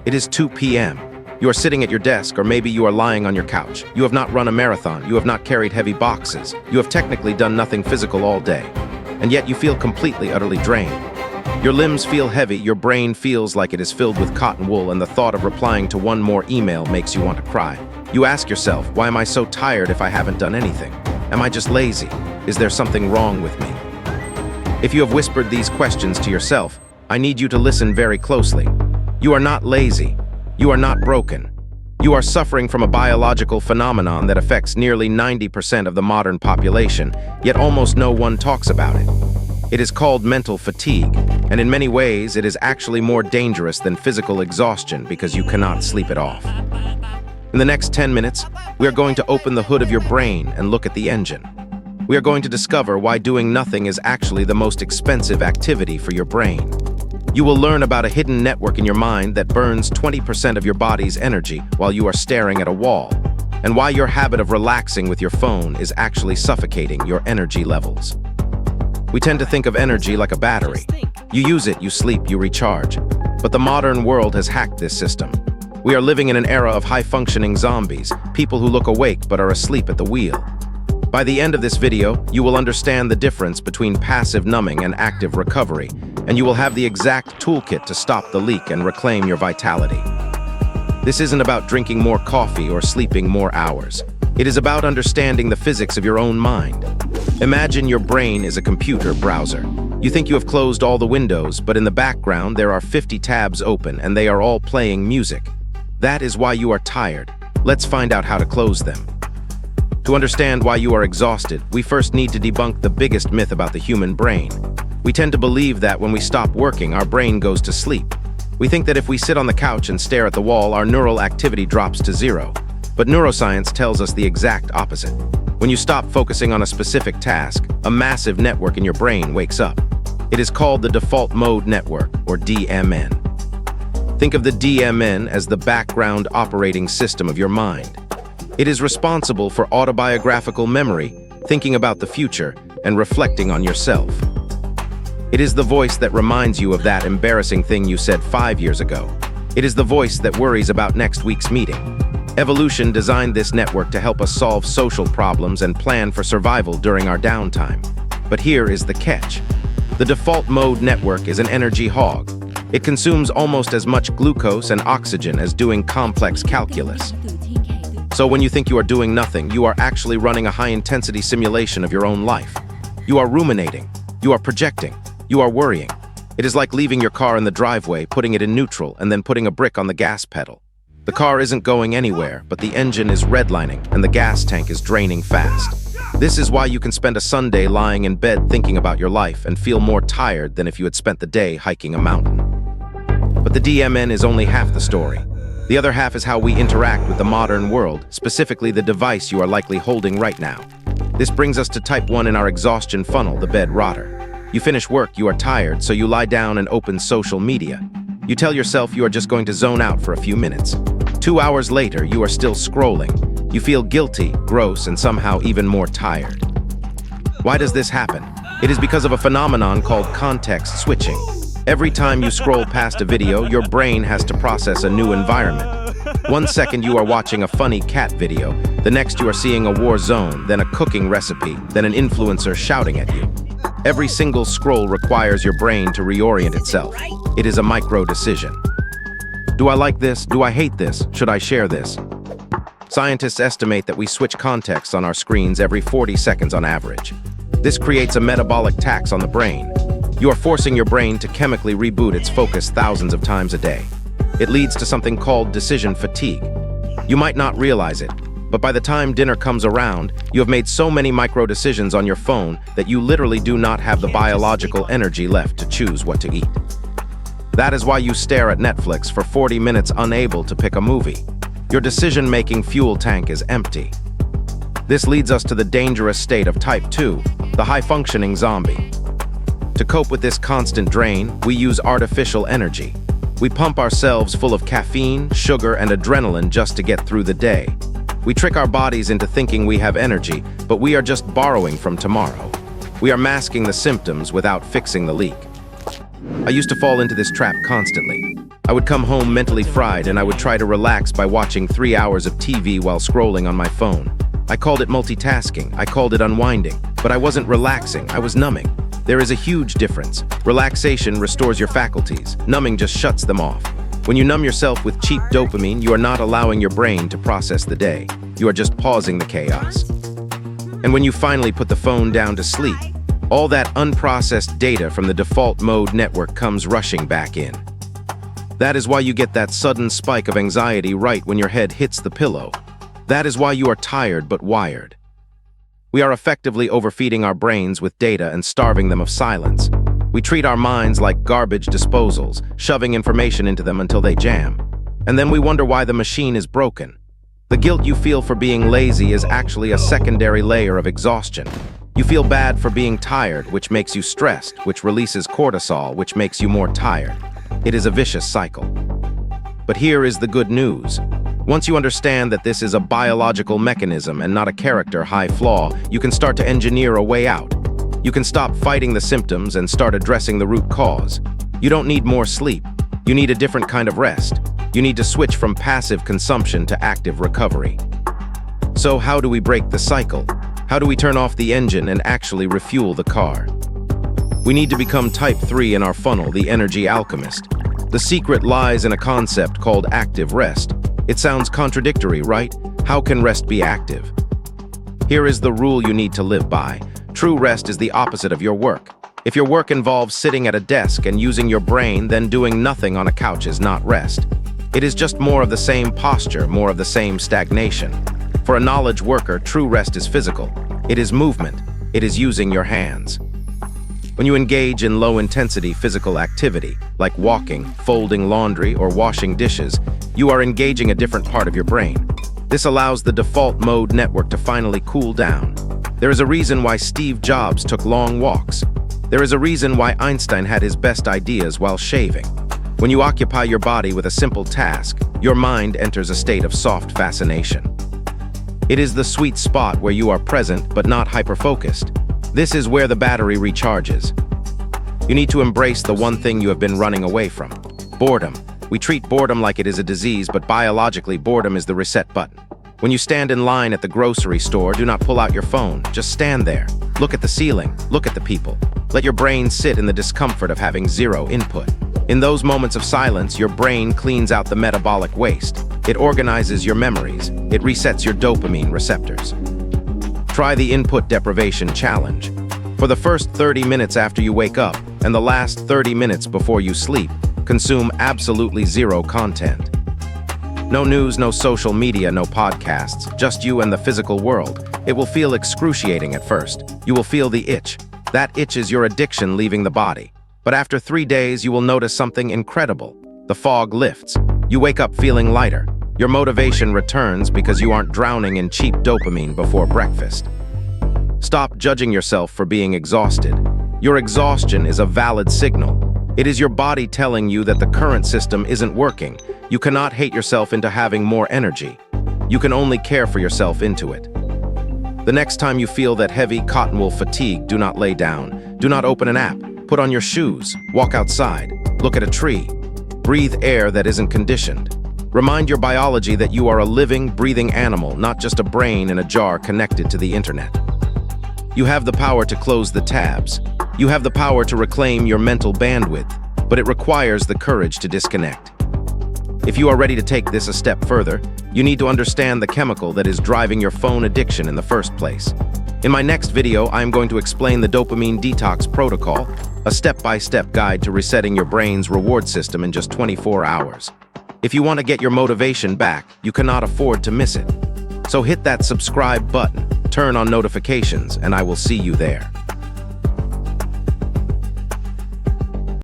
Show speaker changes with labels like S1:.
S1: It is 2 p.m. You are sitting at your desk, or maybe you are lying on your couch. You have not run a marathon. You have not carried heavy boxes. You have technically done nothing physical all day. And yet you feel completely, utterly drained. Your limbs feel heavy, your brain feels like it is filled with cotton wool, and the thought of replying to one more email makes you want to cry. You ask yourself, why am I so tired if I haven't done anything? Am I just lazy? Is there something wrong with me? If you have whispered these questions to yourself, I need you to listen very closely. You are not lazy. You are not broken. You are suffering from a biological phenomenon that affects nearly 90% of the modern population, yet almost no one talks about it. It is called mental fatigue, and in many ways it is actually more dangerous than physical exhaustion because you cannot sleep it off. In the next 10 minutes, we are going to open the hood of your brain and look at the engine. We are going to discover why doing nothing is actually the most expensive activity for your brain. You will learn about a hidden network in your mind that burns 20% of your body's energy while you are staring at a wall, and why your habit of relaxing with your phone is actually suffocating your energy levels. We tend to think of energy like a battery. You use it, you sleep, you recharge. But the modern world has hacked this system. We are living in an era of high-functioning zombies, people who look awake but are asleep at the wheel. By the end of this video, you will understand the difference between passive numbing and active recovery, and you will have the exact toolkit to stop the leak and reclaim your vitality. This isn't about drinking more coffee or sleeping more hours. It is about understanding the physics of your own mind. Imagine your brain is a computer browser. You think you have closed all the windows, but in the background there are 50 tabs open and they are all playing music. That is why you are tired. Let's find out how to close them. To understand why you are exhausted, we first need to debunk the biggest myth about the human brain. We tend to believe that when we stop working, our brain goes to sleep. We think that if we sit on the couch and stare at the wall, our neural activity drops to zero. But neuroscience tells us the exact opposite. When you stop focusing on a specific task, a massive network in your brain wakes up. It is called the default mode network, or DMN. Think of the DMN as the background operating system of your mind. It is responsible for autobiographical memory, thinking about the future, and reflecting on yourself. It is the voice that reminds you of that embarrassing thing you said 5 years ago. It is the voice that worries about next week's meeting. Evolution designed this network to help us solve social problems and plan for survival during our downtime. But here is the catch. The default mode network is an energy hog. It consumes almost as much glucose and oxygen as doing complex calculus. So when you think you are doing nothing, you are actually running a high-intensity simulation of your own life. You are ruminating. You are projecting. You are worrying. It is like leaving your car in the driveway, putting it in neutral, and then putting a brick on the gas pedal. The car isn't going anywhere, but the engine is redlining, and the gas tank is draining fast. This is why you can spend a Sunday lying in bed thinking about your life and feel more tired than if you had spent the day hiking a mountain. But the DMN is only half the story. The other half is how we interact with the modern world, specifically the device you are likely holding right now. This brings us to type 1 in our exhaustion funnel, the bed rotter. You finish work, you are tired, so you lie down and open social media. You tell yourself you are just going to zone out for a few minutes. 2 hours later, you are still scrolling. You feel guilty, gross, and somehow even more tired. Why does this happen? It is because of a phenomenon called context switching. Every time you scroll past a video, your brain has to process a new environment. 1 second you are watching a funny cat video, the next you are seeing a war zone, then a cooking recipe, then an influencer shouting at you. Every single scroll requires your brain to reorient itself. It is a micro decision. Do I like this? Do I hate this? Should I share this? Scientists estimate that we switch contexts on our screens every 40 seconds on average. This creates a metabolic tax on the brain. You are forcing your brain to chemically reboot its focus thousands of times a day. It leads to something called decision fatigue. You might not realize it, but by the time dinner comes around, you have made so many micro-decisions on your phone that you literally do not have the biological energy left to choose what to eat. That is why you stare at Netflix for 40 minutes unable to pick a movie. Your decision-making fuel tank is empty. This leads us to the dangerous state of type 2, the high-functioning zombie. To cope with this constant drain, we use artificial energy. We pump ourselves full of caffeine, sugar, and adrenaline just to get through the day. We trick our bodies into thinking we have energy, but we are just borrowing from tomorrow. We are masking the symptoms without fixing the leak. I used to fall into this trap constantly. I would come home mentally fried and I would try to relax by watching 3 hours of TV while scrolling on my phone. I called it multitasking, I called it unwinding, but I wasn't relaxing, I was numbing. There is a huge difference. Relaxation restores your faculties. Numbing just shuts them off. When you numb yourself with cheap dopamine, you are not allowing your brain to process the day. You are just pausing the chaos. And when you finally put the phone down to sleep, all that unprocessed data from the default mode network comes rushing back in. That is why you get that sudden spike of anxiety right when your head hits the pillow. That is why you are tired but wired. We are effectively overfeeding our brains with data and starving them of silence. We treat our minds like garbage disposals, shoving information into them until they jam. And then we wonder why the machine is broken. The guilt you feel for being lazy is actually a secondary layer of exhaustion. You feel bad for being tired, which makes you stressed, which releases cortisol, which makes you more tired. It is a vicious cycle. But here is the good news. Once you understand that this is a biological mechanism and not a character high flaw, you can start to engineer a way out. You can stop fighting the symptoms and start addressing the root cause. You don't need more sleep. You need a different kind of rest. You need to switch from passive consumption to active recovery. So how do we break the cycle? How do we turn off the engine and actually refuel the car? We need to become type 3 in our funnel, the energy alchemist. The secret lies in a concept called active rest. It sounds contradictory, right? How can rest be active? Here is the rule you need to live by. True rest is the opposite of your work. If your work involves sitting at a desk and using your brain, then doing nothing on a couch is not rest. It is just more of the same posture, more of the same stagnation. For a knowledge worker, true rest is physical. It is movement. It is using your hands. When you engage in low-intensity physical activity, like walking, folding laundry, or washing dishes, you are engaging a different part of your brain. This allows the default mode network to finally cool down. There is a reason why Steve Jobs took long walks. There is a reason why Einstein had his best ideas while shaving. When you occupy your body with a simple task, your mind enters a state of soft fascination. It is the sweet spot where you are present but not hyper-focused. This is where the battery recharges. You need to embrace the one thing you have been running away from: boredom. We treat boredom like it is a disease, but biologically, boredom is the reset button. When you stand in line at the grocery store, do not pull out your phone. Just stand there. Look at the ceiling. Look at the people. Let your brain sit in the discomfort of having zero input. In those moments of silence, your brain cleans out the metabolic waste. It organizes your memories. It resets your dopamine receptors. Try the Input Deprivation Challenge. For the first 30 minutes after you wake up and the last 30 minutes before you sleep, consume absolutely zero content. No news, no social media, no podcasts, just you and the physical world. It will feel excruciating at first. You will feel the itch. That itch is your addiction leaving the body. But after 3 days, you will notice something incredible. The fog lifts. You wake up feeling lighter. Your motivation returns because you aren't drowning in cheap dopamine before breakfast. Stop judging yourself for being exhausted. Your exhaustion is a valid signal. It is your body telling you that the current system isn't working. You cannot hate yourself into having more energy. You can only care for yourself into it. The next time you feel that heavy cotton wool fatigue, do not lay down. Do not open an app. Put on your shoes. Walk outside. Look at a tree. Breathe air that isn't conditioned. Remind your biology that you are a living, breathing animal, not just a brain in a jar connected to the internet. You have the power to close the tabs. You have the power to reclaim your mental bandwidth, but it requires the courage to disconnect. If you are ready to take this a step further, you need to understand the chemical that is driving your phone addiction in the first place. In my next video, I am going to explain the dopamine detox protocol, a step-by-step guide to resetting your brain's reward system in just 24 hours. If you want to get your motivation back, you cannot afford to miss it. So hit that subscribe button, turn on notifications, and I will see you there.